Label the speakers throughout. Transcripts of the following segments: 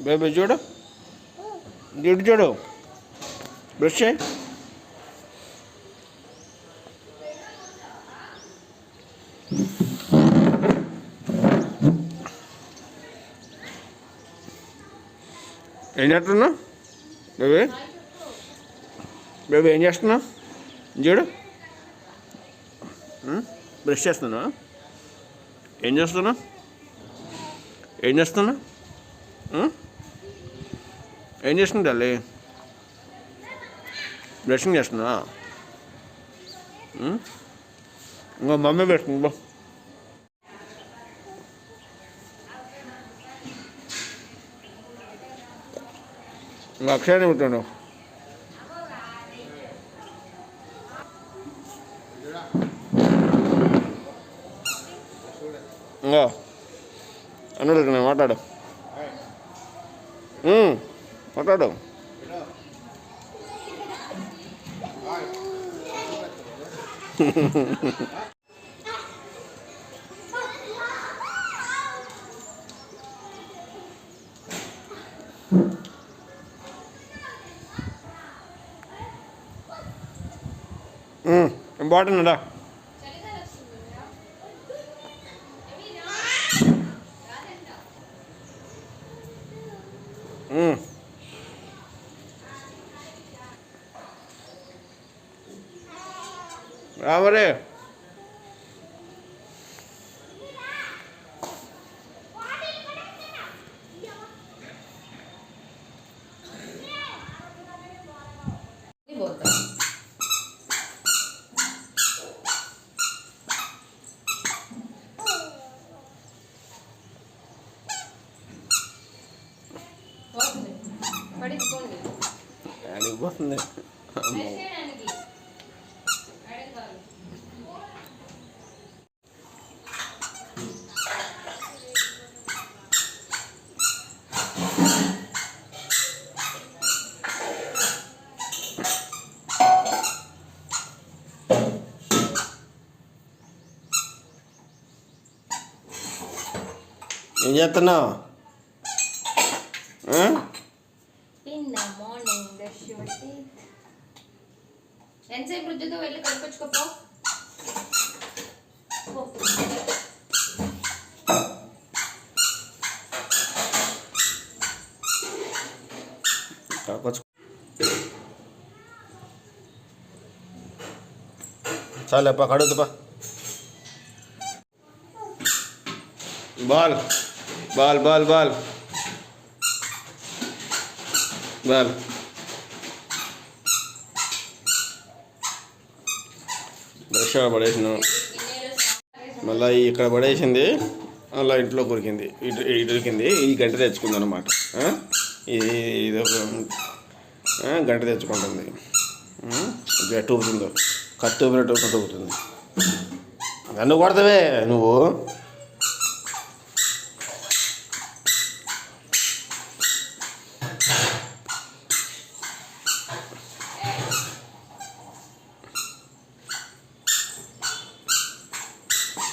Speaker 1: Baby చూడు, ఇటు చూడు, బ్రష్ చేయి. ఏం చేస్తున్నావు బేబీ? బేబీ ఏం చేస్తున్నావు? చూడు, బ్రష్ చేస్తున్నావా? ఏం చేస్తున్నావు? ఏం చేస్తున్నావు? ఏం చేస్తుంది తల్లి? బ్రషింగ్ చేస్తున్నావా? ఇంకో మమ్మీ పెడుతుంది బా. ఇంకా అక్షయాన్ని పెట్టాను. ఇంకా అన్నాడు నేను మాట్లాడు, మాట్లాడు. ఇంపార్టెంట్ అడా. రామరే అడిగిపోతుంది. ఏం చేస్తున్నావు?
Speaker 2: ఎంతసేపు రుద్దుతో వెళ్ళి కడుకొచ్చుకోపో.
Speaker 1: చాలేపా కడుగుతుపా. Ball ball ball ball ball. Brush పడేసినాం, మళ్ళీ ఇక్కడ పడేసింది, అలా ఇంట్లో కొరికింది, ఇరికింది. ఈ గంట తెచ్చుకుంది అనమాట. ఇది ఒక గంట తెచ్చుకుంటుంది. ఎట్టు ఊపుతుందో, కత్తి ఊపినట్టు ఊపినట్టు ఊపుతుంది. నన్ను కొడతావే నువ్వు.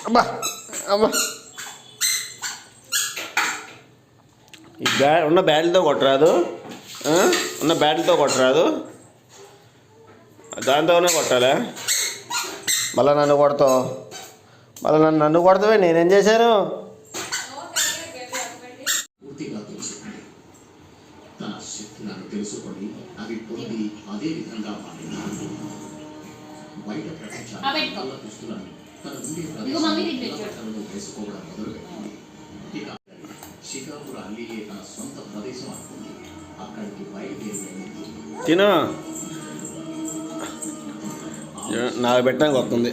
Speaker 1: అబ్బా అబ్బా, ఈ ఉన్న బ్యాట్లతో కొట్టరాదు, ఉన్న బ్యాట్లతో కొట్టరాదు, దాంతోనే కొట్టాలా? మళ్ళీ నన్ను కొడతావు, మళ్ళీ నన్ను కొడతావే. నేనేం చేశాను? తిను, నాకు పెట్టడానికి వస్తుంది.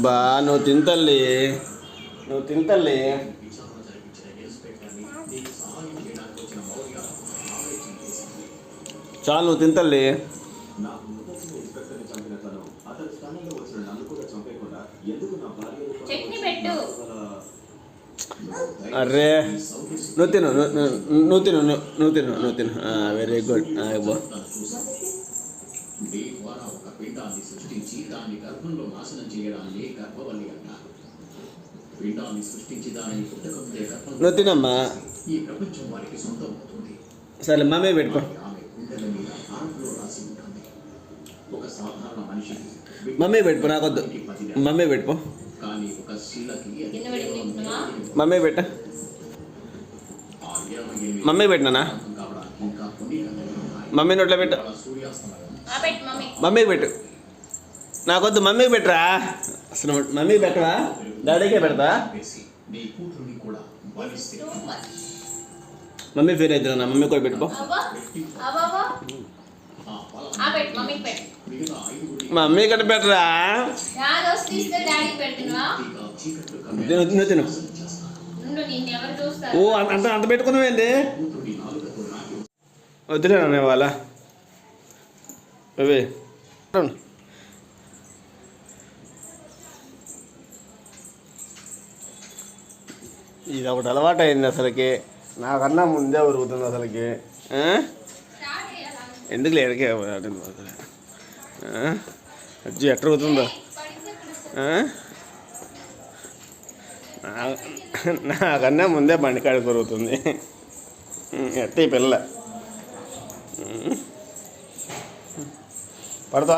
Speaker 1: బా నువ్వు తింతల్లి, నువ్వు తింతల్లి. చాలు, నువ్వు తింతల్లి. అర్రే నువ్వు తిను నువ్వు తిను వెరీ గుడ్ బో
Speaker 3: మీ ద్వారా ఒక పిండాన్ని సృష్టించి దాన్ని గర్భంలో నాశనం చేయడాన్ని గర్భవల్లి అంటారు. పిండాన్ని సృష్టించి దానిని పుట్టకముందే
Speaker 1: నువ్వు తినమ్మా.
Speaker 3: ఈ ప్రపంచం వారికి సొంతం అవుతుంది.
Speaker 1: సరే మమ్మీ పెట్టుకో.
Speaker 3: ఆమె గుండెల మీద భారత్లో రాసి ఉంటుంది. ఒక సాధారణ మనిషికి
Speaker 1: మమ్మీ పెట్టుకో, నాకొద్దు. మమ్మీ పెట్టుకో.
Speaker 3: కానీ ఒక స్త్రీలకి
Speaker 2: కింద పడింది.
Speaker 1: మమ్మీ పెట్ట. మమ్మీ పెట్టినా
Speaker 3: కావడానికి ఇంకా కొన్ని గంటలు ఉన్నాయి.
Speaker 1: మమ్మీ నోట్లో పెట్టు.
Speaker 3: సూర్యాస్తమయం
Speaker 2: పెట్టు మమ్మీ.
Speaker 1: మమ్మీకి పెట్టు. నాకొద్దు, మమ్మీకి పెట్టరా. అసలు మమ్మీకి పెట్టవా? డాడీకే పెడతా.
Speaker 3: వేసి నీ కూతురుని కూడా బలిస్తే
Speaker 1: మమ్మీ ఫీల్ అవుతున్నా. మమ్మీ కూడా పెట్టుకో.
Speaker 2: పెట్టు మమ్మీకి పెట్టు.
Speaker 3: మిగతా ఐదుగురి
Speaker 1: మమ్మీ కట్ట పెట్టరా.
Speaker 2: దోశ తీస్తే డాడీకి పెడుతున్నా.
Speaker 3: చీకట్లు
Speaker 1: నువ్వు తిను.
Speaker 2: నుండు నిన్ను ఎవరు చూస్తారు?
Speaker 1: ఓ అంత పెట్టుకున్నావేంటి?
Speaker 3: కూతురుని నాలుగతో నాటి
Speaker 1: వద్దులేనా వాళ్ళ అవే ఇది ఒకటి అలవాటు అయింది అసలుకి. నాకన్నా ముందే ఉరుగుతుంది అసలుకి. ఎందుకు లేడికే అజ్జి ఎట్ట ఉరుగుతుందో. నాకన్నా ముందే బండికాడ దొరుకుతుంది. ఎట్ట ఈ పిల్ల పడతా.